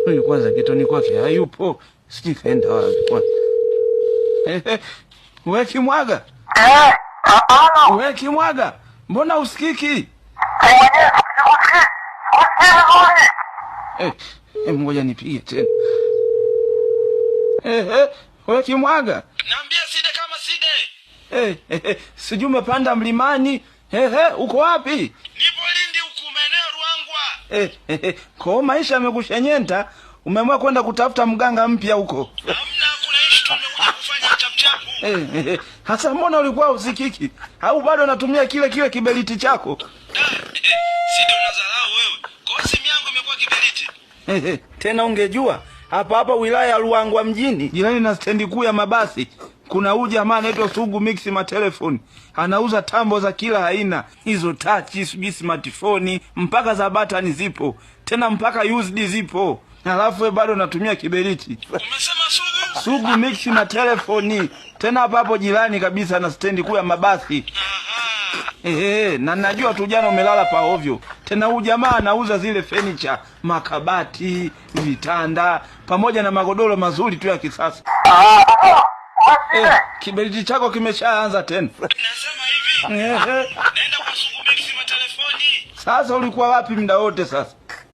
Huyu kwanza kitoni kwake hayupo. Sijui kaenda wapi. Wewe Kimwaga? Wewe Kimwaga? Mbona usikiki? Ngoja nipige tena. Wewe Kimwaga? Niambie Side kama Side. Sijui umepanda mlimani. Uko wapi? Nipo Lindi huku maeneo Ruangwa. Kwa maisha yamekushenyenta, umeamua kwenda kutafuta mganga mpya huko. Hamna, kuna issue tumekuja kufanya chapchapu. Hasa mbona ulikuwa usikiki? Au bado unatumia kile kiberiti chako? Side unadharau wewe. Kwa simu yangu imekuwa kiberiti. Tena ungejua hapa wilaya ya Ruangwa mjini, jirani na stendi kuu ya mabasi, kuna huyu jamaa anaitwa Sugu Mix Matelefoni. Anauza tambo za kila aina, hizo touch, sijui smartphone, mpaka za button zipo. Tena mpaka used zipo. Alafu wewe bado unatumia kiberiti. Umesema Sugu? Sugu Mix Matelefoni. Tena hapo jirani kabisa na stendi kuu ya mabasi. Na najua tu jana umelala pa ovyo. Tena huyu jamaa anauza zile furniture, makabati, vitanda, pamoja na magodoro mazuri tu ya kisasa. Kiberiti chako kimeshaanza tena. Nasema hivi. Naenda kwa Sugu Mix Matelefoni. Sasa ulikuwa wapi muda wote sasa?